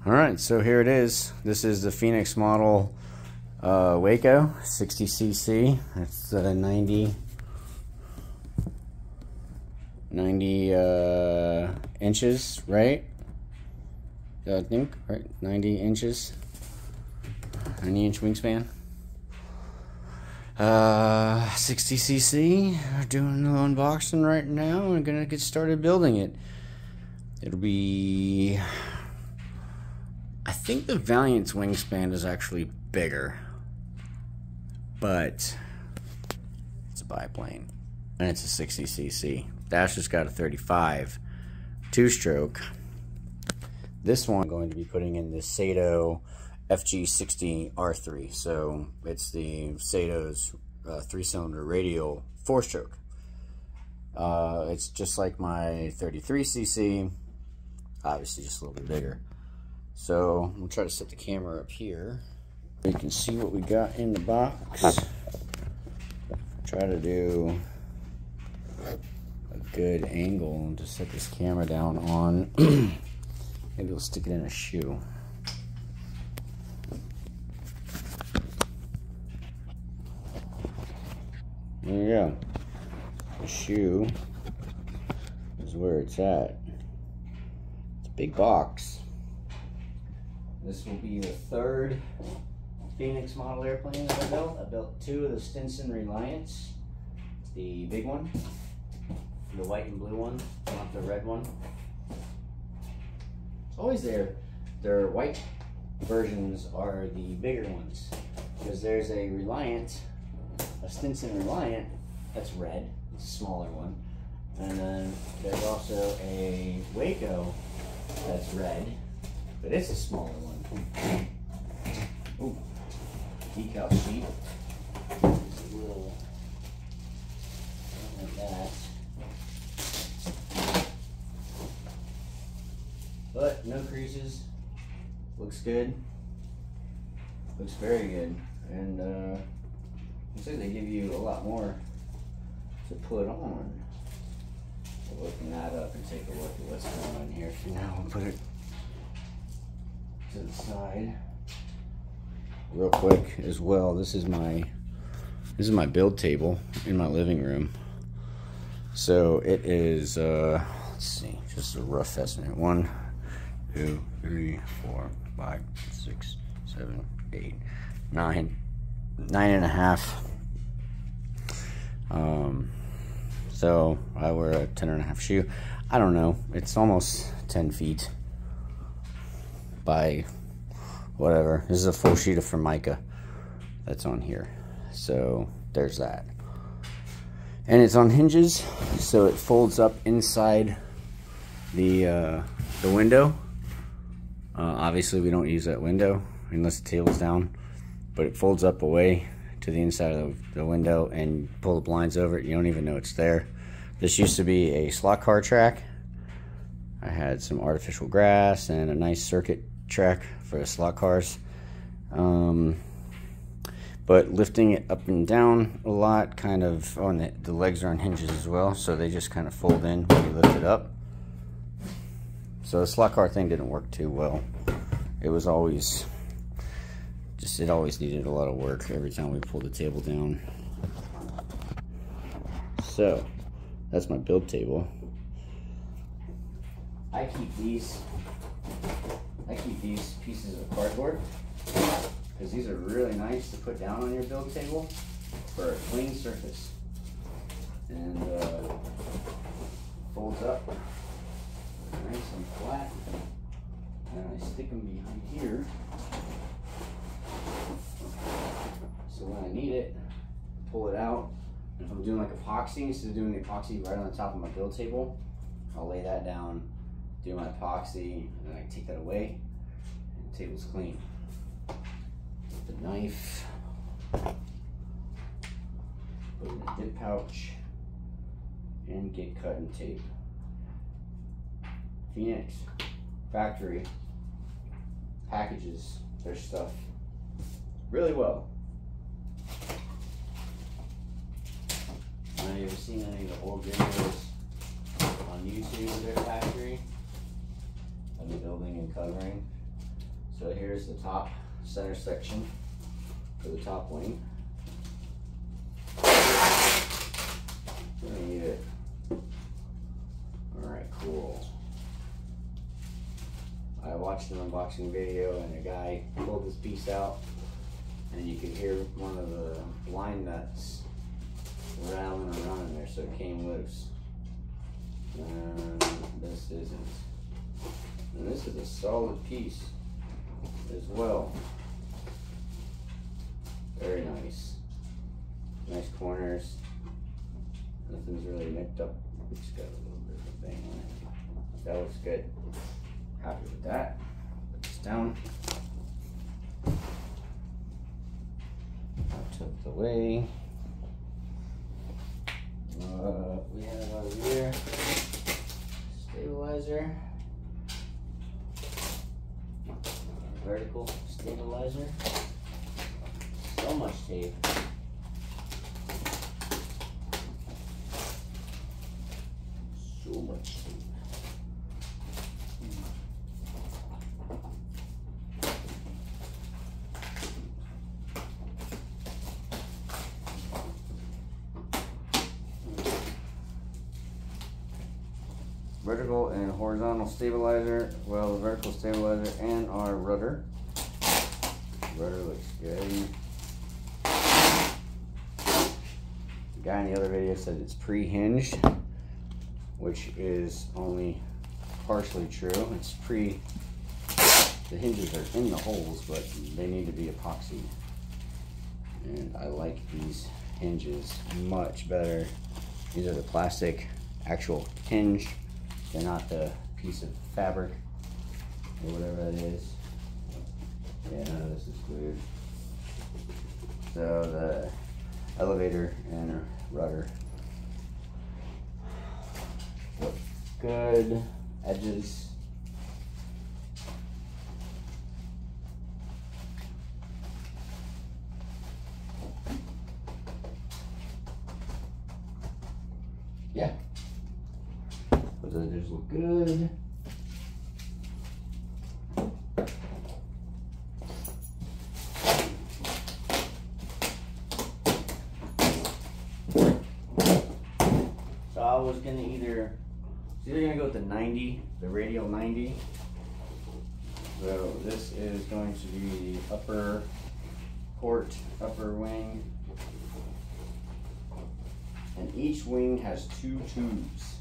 All right, so here it is. This is the Phoenix model Waco 60cc. That's 90 inches, right? I think, right? 90 inches, 90-inch wingspan. 60cc. We're doing the unboxing right now. We're gonna get started building it. It'll be, I think the Valiant's wingspan is actually bigger, but it's a biplane and it's a 60cc. Dash has got a 35 two-stroke. This one I'm going to be putting in the Sato FG60 R3. So it's the Sato's 3-cylinder radial 4-stroke. It's just like my 33cc, obviously just a little bit bigger. So I'm gonna try to set the camera up here. You can see what we got in the box. Try to do a good angle to set this camera down on. Maybe we'll stick it in a shoe. There you go. The shoe is where it's at. It's a big box. This will be the third Phoenix model airplane that I built. I built 2 of the Stinson Reliants. The big one, the white and blue one, not the red one. It's always their white versions are the bigger ones, because there's a Reliant, a Stinson Reliant that's red. It's a smaller one, and then there's also a Waco that's red, but it's a smaller one. Ooh, decal sheet. Just a little like that. But no creases. Looks good. Looks very good. And looks like they give you a lot more to put on. We'll open that up and take a look at what's going on here. For now, we'll put it to the side real quick as well. This is my build table in my living room. So it is let's see, just a rough estimate. 1, 2, 3, 4, 5, 6, 7, 8, 9, 9.5. So I wear a 10.5 shoe. I don't know, it's almost 10 feet by whatever. This is a full sheet of Formica that's on here. So there's that. And it's on hinges, so it folds up inside the window. Obviously we don't use that window unless the table's down, but it folds up away to the inside of the window, and pull the blinds over it, you don't even know it's there. This used to be a slot car track. I had some artificial grass and a nice circuit track for the slot cars. But lifting it up and down a lot, kind of, oh, and the legs are on hinges as well, so they just kind of fold in when you lift it up. So the slot car thing didn't work too well. It was always just, it always needed a lot of work every time we pulled the table down. So that's my build table. I keep these pieces of cardboard because these are really nice to put down on your build table for a clean surface. And folds up nice and flat. And I stick them behind here, so when I need it, pull it out. And if I'm doing like epoxy, instead of doing the epoxy right on the top of my build table, I'll lay that down, do my epoxy, and then I take that away, and the table's clean. The knife, put it in a dip pouch, and get cutting tape. Phoenix factory packages their stuff really well. Have you ever seen any of the old videos on YouTube of their factory? Of the building and covering? So here's the top center section for the top wing. Need it. Alright, cool. I watched an unboxing video and a guy pulled this piece out and you could hear one of the line nuts rattling around in there, so it came loose. And this isn't. And this is a solid piece as well. Very nice. Nice corners. Nothing's really nicked up. It's got a little bit of a bang on it. That looks good. Happy with that. Put this down. Tucked away. We have over here stabilizer, vertical stabilizer. So much tape. So much tape. Vertical and horizontal stabilizer. Well, the vertical stabilizer and our rudder. Rudder looks good. The guy in the other video said it's pre-hinged, which is only partially true. It's the hinges are in the holes, but they need to be epoxy. And I like these hinges much better. These are the plastic actual hinge. They're not the piece of fabric or whatever that is. Yeah, none of this is glued. So the elevator and rudder look good. Edges. Yeah. Those edges look good. So I was gonna either gonna go with the 90, the radial 90. So this is going to be the upper port, upper wing. And each wing has 2 tubes.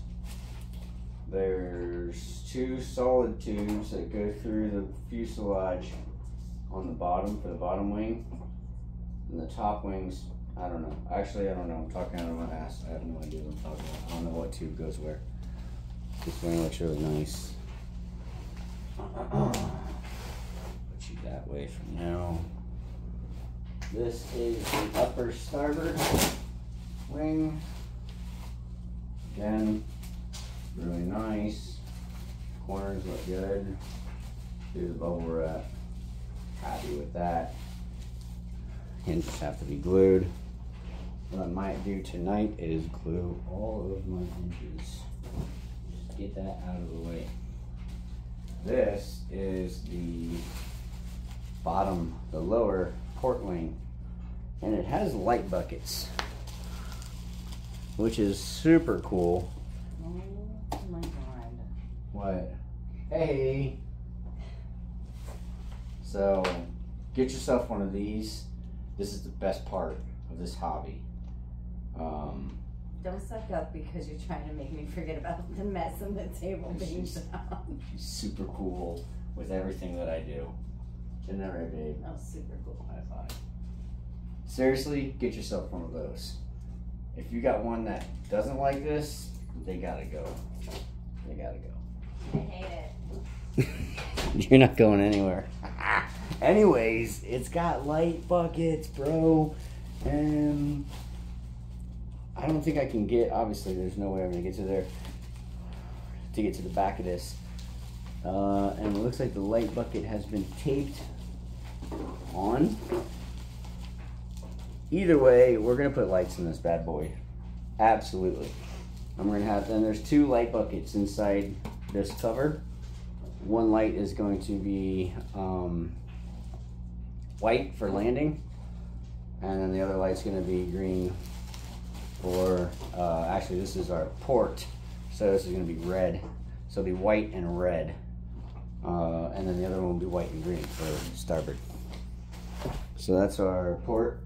There's 2 solid tubes that go through the fuselage on the bottom for the bottom wing. And the top wings, I don't know. Actually, I don't know. I'm talking out of my ass. I have no idea what I'm talking about. I don't know what tube goes where. This wing looks really nice. Put you that way for now. This is the upper starboard wing. Again, really nice. Corners look good. Here's the bubble wrap. Happy with that. Hinges have to be glued. What I might do tonight is glue all of my hinges. Just get that out of the way. This is the bottom, the lower port wing, and it has light buckets, which is super cool. Oh my god. What? Hey! So, get yourself one of these. This is the best part of this hobby. Don't suck up because you're trying to make me forget about the mess on the table being found. She's super cool with everything that I do. Isn't that right, babe? Oh, super cool. High five. Seriously, get yourself one of those. If you got one that doesn't like this, they gotta go. They gotta go. I hate it. You're not going anywhere. Anyways, it's got light buckets, bro. And I don't think I can get, obviously there's no way I'm gonna get to there to get to the back of this. And it looks like the light bucket has been taped on. Either way, we're gonna put lights in this bad boy. Absolutely. I'm gonna have, and there's 2 light buckets inside this cover. one light is going to be white for landing, and then the other light's going to be green for, actually this is our port, so this is going to be red, so it'll be white and red, and then the other one will be white and green for starboard. So that's our port,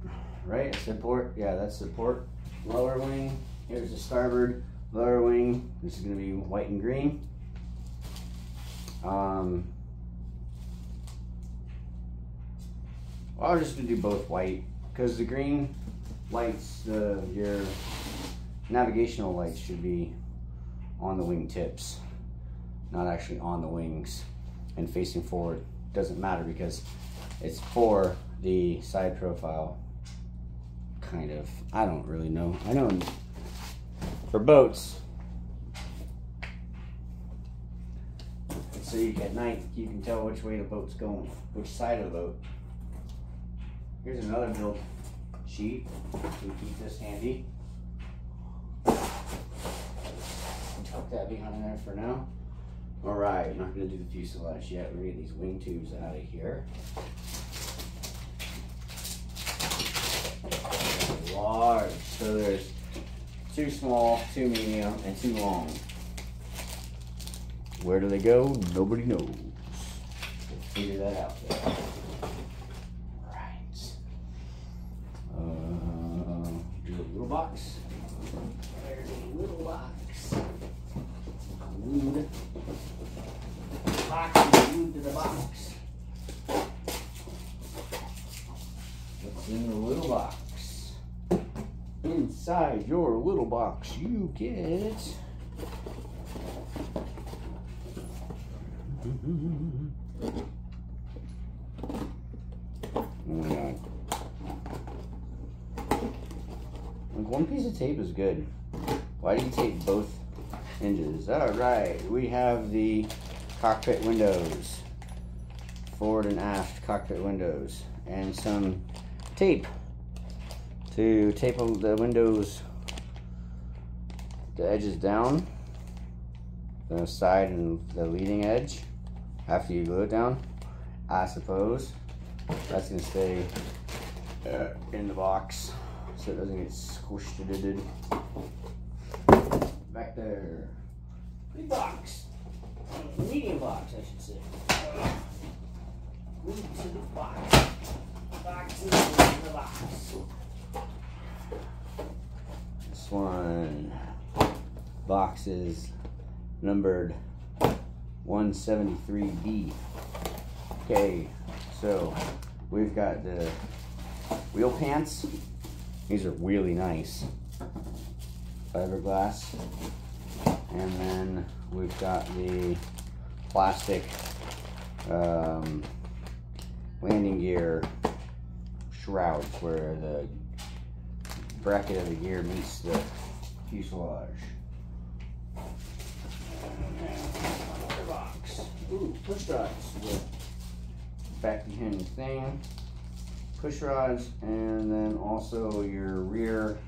right? It's the port, yeah, that's the port. Lower wing, here's the starboard. Lower wing, this is going to be white and green. Well, I'm just going to do both white, because the green lights, your navigational lights should be on the wing tips, not actually on the wings and facing forward. Doesn't matter because it's for the side profile, kind of. I don't really know. I know for boats, so at night you can tell which way the boat's going, which side of the boat. Here's another build sheet. We keep this handy. Tuck that behind there for now. All right, I'm not going to do the fuselage yet. We're going to get these wing tubes out of here. Large. So there's 2 small, 2 medium, and 2 long. Where do they go? Nobody knows. We'll figure that out there. Do a little box. There's a little box. Glued. Box is glued to the box. What's in the little box? Inside your little box, you get oh my God. One piece of tape is good. Why do you tape both hinges? Alright, we have the cockpit windows. Forward and aft cockpit windows. And some tape to tape the windows, the edges down, the side and the leading edge after you glue it down. I suppose that's going to stay in the box so it doesn't get squished. Back there. Big box. Medium box, I should say. Move to the box. Box in the box. This one. Box is numbered 173B. Okay, so we've got the wheel pants. These are really nice. Fiberglass. And then we've got the plastic landing gear shrouds where the bracket of the gear meets the fuselage. And then another box. Ooh, push rods with back behind the thing. Push rods, and then also your rear,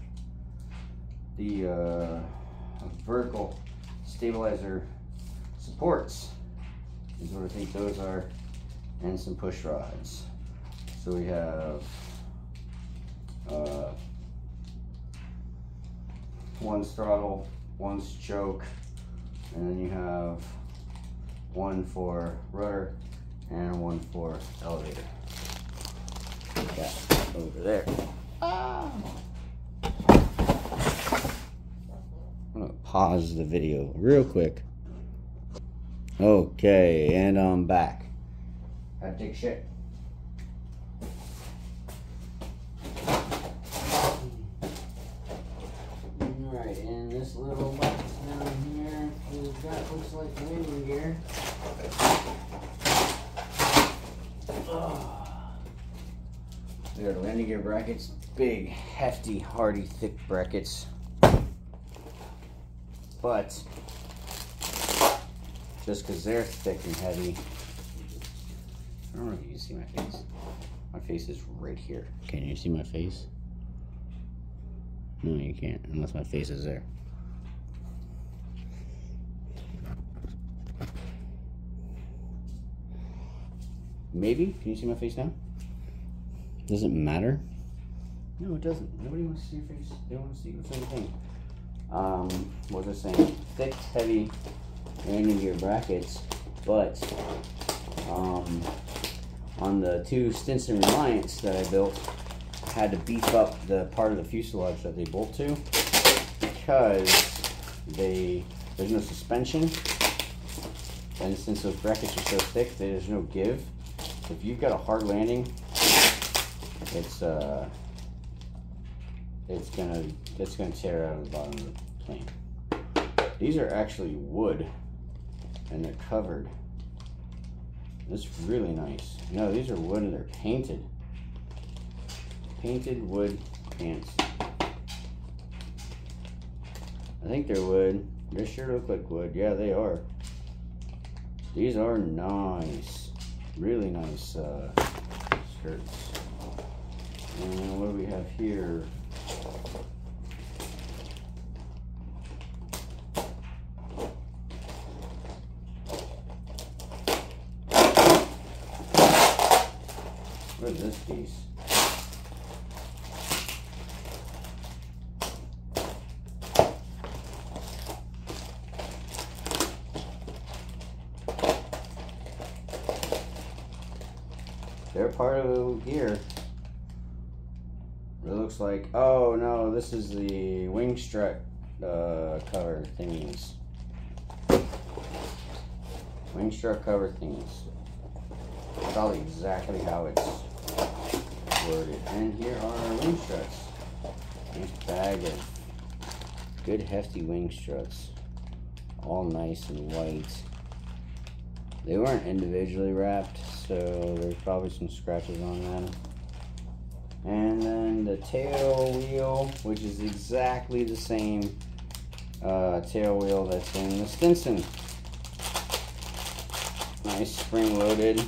the vertical stabilizer supports is what I think those are, and some push rods. So we have one's throttle, one's choke, and then you have one for rudder and one for elevator. Put that over there. Ah. I'm gonna pause the video real quick. Okay, and I'm back. Gotta take shit. Alright, and this little box down here, we've got, looks like landing gear. We got landing gear brackets, big, hefty, hardy, thick brackets. But just because they're thick and heavy, I don't know if you can see my face. My face is right here. Can you see my face? No, you can't, unless my face is there. Maybe. Can you see my face now? Does it matter? No, it doesn't. Nobody wants to see your face. They don't want to see what's in the thing. What was I saying? Thick, heavy landing gear brackets, but on the two Stinson Reliance that I built, I had to beef up the part of the fuselage that they bolt to because there's no suspension, and since those brackets are so thick, there's no give. So if you've got a hard landing, it's gonna tear out of the bottom of the plane. These are actually wood, and they're covered. That's really nice. No, these are wood and they're painted. Painted wood pants. I think they're wood. They sure look like wood. Yeah, they are. These are nice. Really nice skirts. And what do we have here? What is this piece? They're part of the gear. It looks like, oh no, this is the wing strut cover thingies. Wing strut cover thingies. Probably exactly how it's worded. And here are our wing struts. Nice bag of good hefty wing struts. All nice and white. They weren't individually wrapped, so there's probably some scratches on them. And then the tail wheel, which is exactly the same tail wheel that's in the Stinson. Nice spring loaded.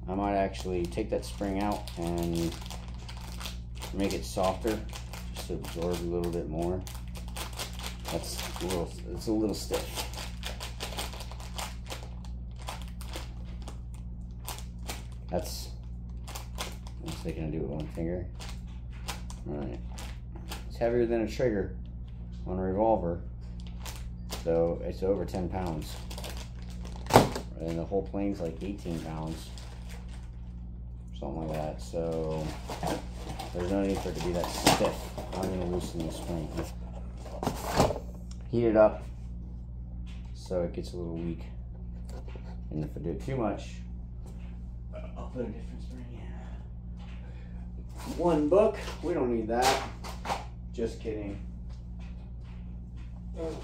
I might actually take that spring out and make it softer, just to absorb a little bit more. It's a little stiff. That's, I'm just gonna do it with one finger. Alright. It's heavier than a trigger on a revolver, so it's over 10 pounds. And the whole plane's like 18 pounds. Something like that. So there's no need for it to be that stiff. I'm gonna loosen the spring. Heat it up so it gets a little weak. And if I do it too much, I'll put a different spring in. One book, we don't need that. Just kidding. You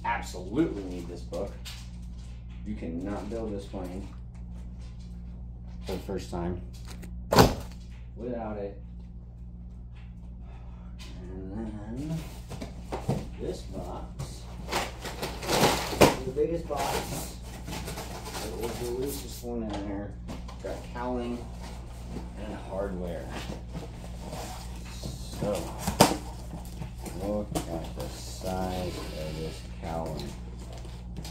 absolutely need this book. You cannot build this plane for the first time without it. And then this box is the biggest box. It was the loosest one in there. Got cowling and hardware. So look at the size of this cowling.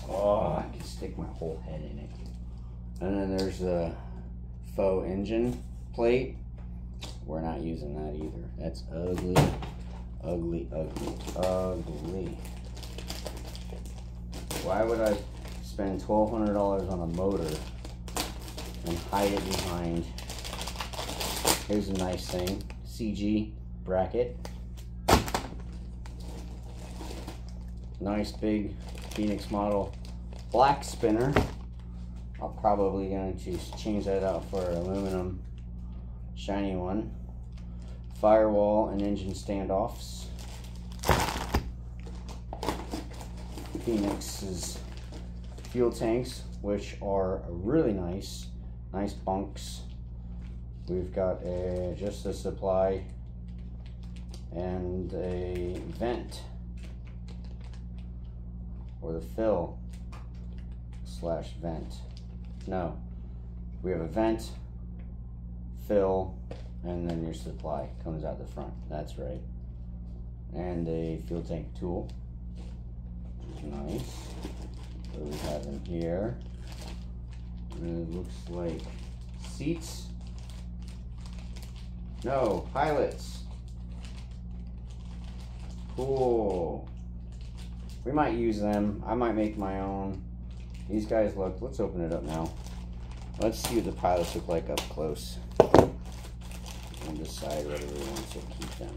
Oh, I can stick my whole head in it. And then there's the faux engine plate. We're not using that either. That's ugly, ugly, ugly, ugly. Why would I spend $1,200 on a motor and hide it behind? Here's a nice thing. CG bracket. Nice big Phoenix model black spinner. I'm probably going to change that out for an aluminum shiny one. Firewall and engine standoffs. Phoenix's fuel tanks, which are really nice bunks. We've got just a supply and a vent, or the fill slash vent. No, we have a vent, fill, and then your supply comes out the front. That's right. And a fuel tank tool, which is nice. What do we have in here? And it looks like seats. No, pilots. Cool. We might use them. I might make my own. These guys look, let's open it up now. Let's see what the pilots look like up close. And decide whether we want to keep them.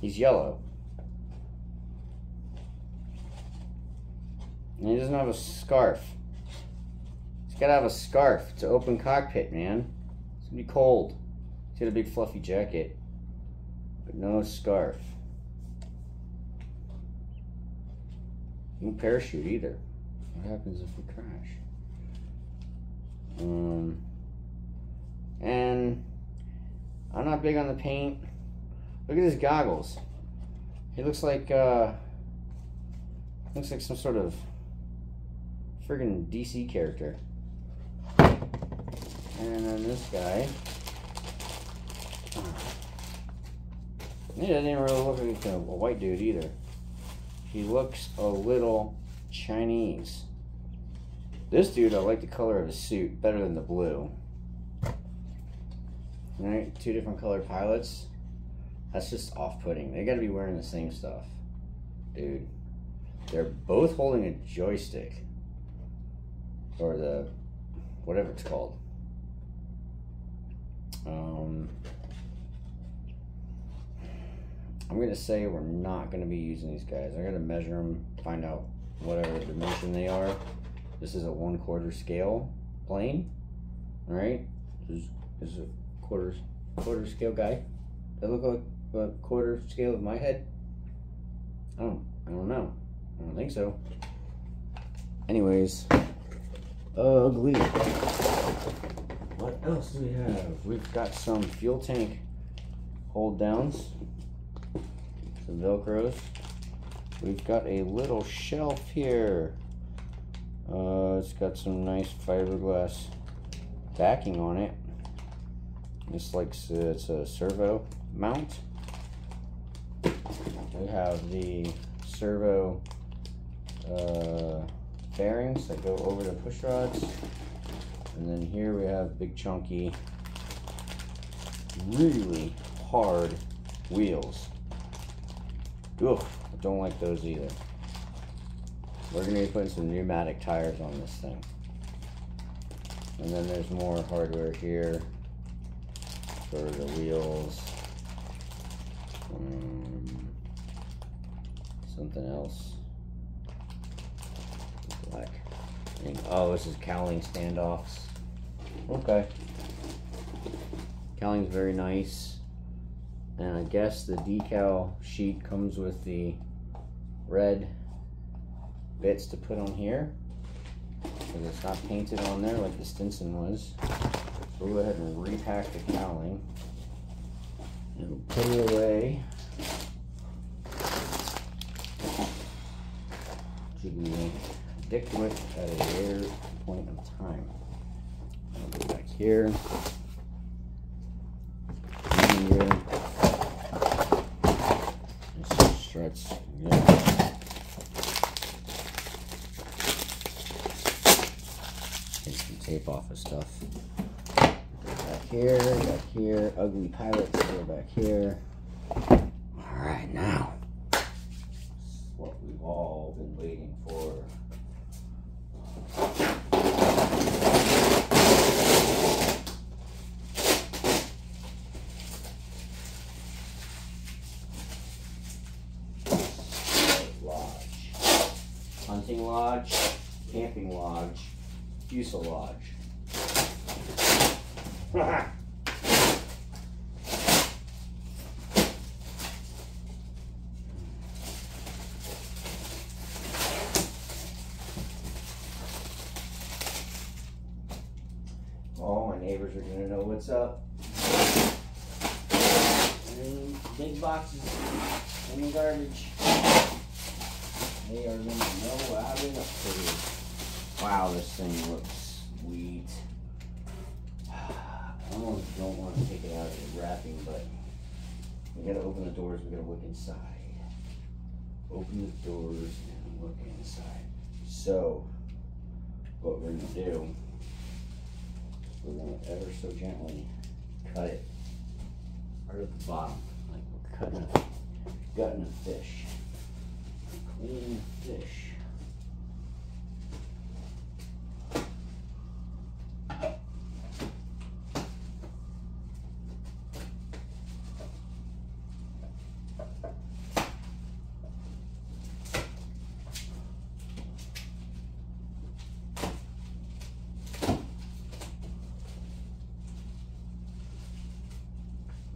He's yellow. And he doesn't have a scarf. He's gotta have a scarf. It's an open cockpit, man. It's gonna be cold. He's got a big fluffy jacket, but no scarf. No parachute either. What happens if we crash? And I'm not big on the paint. Look at his goggles. He looks like some sort of friggin' DC character. And then this guy. He doesn't even really look like a white dude either. He looks a little Chinese. This dude, I like the color of his suit better than the blue. Alright, two different colored pilots. That's just off-putting. They gotta be wearing the same stuff. Dude. They're both holding a joystick. Or the, whatever it's called. I'm gonna say we're not gonna be using these guys. I gotta measure them, find out whatever dimension they are. This is a 1/4 scale plane. Alright? This is a quarter scale guy. Does that look like a 1/4 scale of my head? I don't know. I don't think so. Anyways, ugly. What else do we have? We've got some fuel tank hold downs, some Velcros. We've got a little shelf here. It's got some nice fiberglass backing on it. It's a servo mount. We have the servo bearings that go over the push rods. And then here we have big chunky, really hard wheels. Ugh, I don't like those either. We're going to be putting some pneumatic tires on this thing. And then there's more hardware here for the wheels. Something else. Black. Oh, this is cowling standoffs. Okay. Cowling's very nice. And I guess the decal sheet comes with the red bits to put on here, because it's not painted on there like the Stinson was. So we'll go ahead and repack the cowling and we'll put it away to be dicked with at a later point of time. I'll go back here. Just struts. Yeah. Take some tape off of stuff. Back here, ugly pilots go back here. Alright, now. This is what we've all been waiting for. Hunting lodge, camping lodge, fuselage. Oh, my neighbors are gonna know what's up. And big boxes in the garbage. They are going to know I've been up to. Wow, this thing looks sweet. I almost don't want to take it out of the wrapping, but We gotta open the doors, we gotta look inside. Open the doors and look inside. So, what we're gonna do, we're gonna ever so gently cut it right at the bottom, like we're gutting a fish. Clean fish.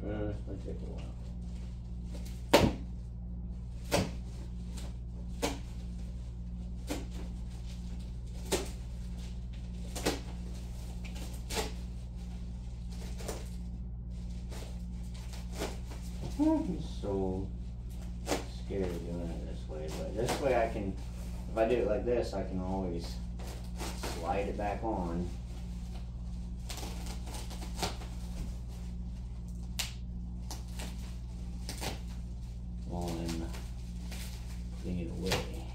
This might take a while. I'm so scared of doing it this way, but this way I can, if I do it like this, I can always slide it back on. While I'm putting it away.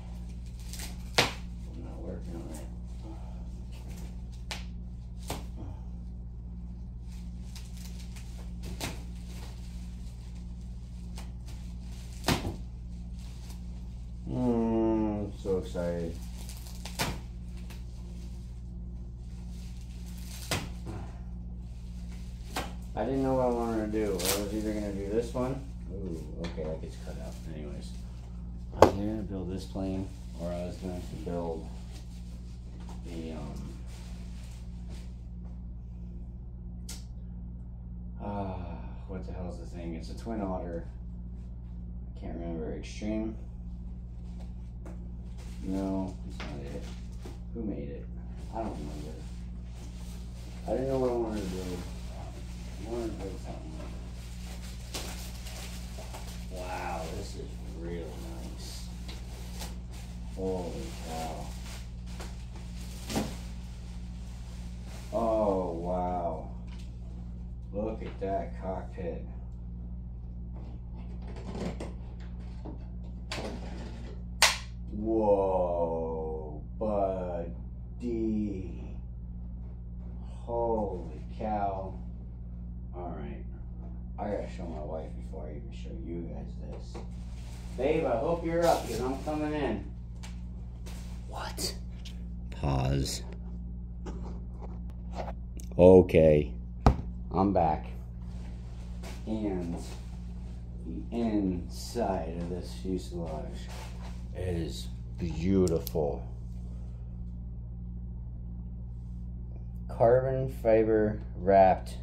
I'm not working on it. So excited. I didn't know what I wanted to do. I was either going to do this one. Ooh, okay, that gets cut out. Anyways, I was either going to build this plane, or I was going to build the, what the hell is the thing? It's a twin otter. I can't remember. Extreme? No, it's not it. Who made it? I don't remember. I didn't know what I wanted to do. I wanted to build something. Wow, this is really nice. Holy cow. Oh, wow. Look at that cockpit. Whoa, buddy. Holy cow. Alright. I gotta show my wife before I even show you guys this. Babe, I hope you're up because I'm coming in. What? Pause. Okay. I'm back. And the inside of this fuselage is beautiful. Carbon fiber wrapped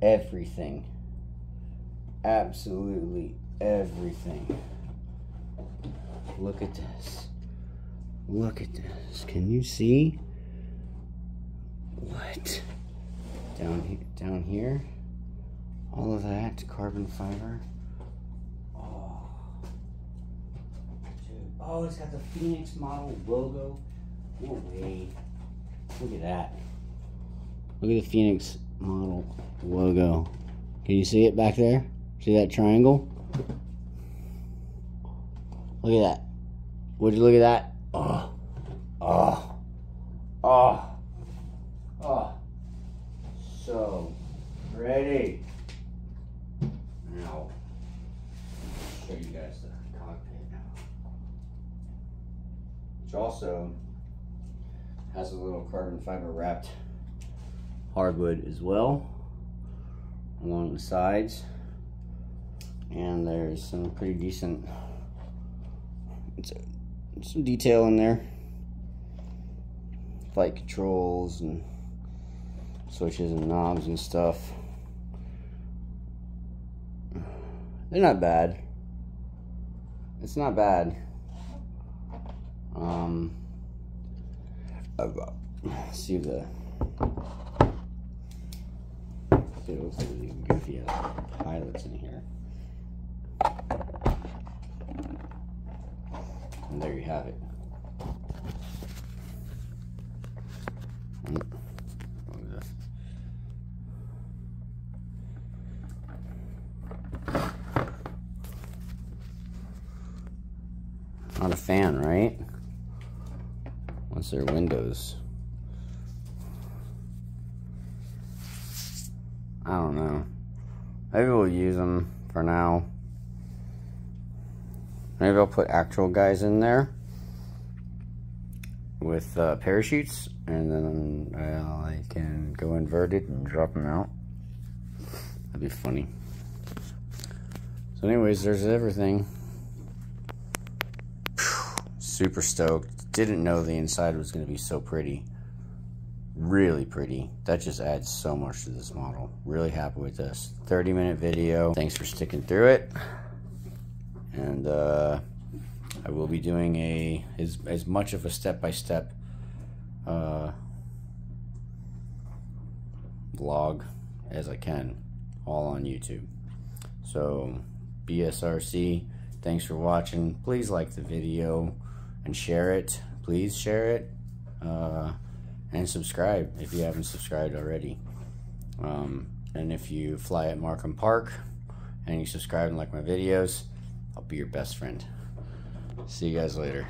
everything. Absolutely everything. Look at this. Look at this. Can you see? What? Down here? All of that carbon fiber. Oh, it's got the Phoenix model logo. No way. Look at that. Look at the Phoenix model logo. Can you see it back there? See that triangle? Look at that. Would you look at that? Oh. Oh. Oh. Oh. So pretty. Now, I'll show you guys the cockpit now. Which also has a little carbon fiber wrapped hardwood as well along the sides, and there's some pretty decent some detail in there, flight controls and switches and knobs and stuff. They're not bad. It's not bad. See the. See, it looks like there's even goofy pilots in here. And there you have it. Not a fan, right? Once they're windows. I don't know. Maybe we'll use them for now. Maybe I'll put actual guys in there with parachutes, and then I can go inverted and drop them out. That'd be funny. So anyways, there's everything. Super stoked. Didn't know the inside was going to be so pretty. Really pretty. That just adds so much to this model. Really happy with this 30-minute video. Thanks for sticking through it. And I will be doing as much of a step-by-step vlog as I can, all on YouTube. So BSRC, thanks for watching. Please like the video and share it. Please share it. And subscribe if you haven't subscribed already. And if you fly at Markham Park and you subscribe and like my videos, I'll be your best friend. See you guys later.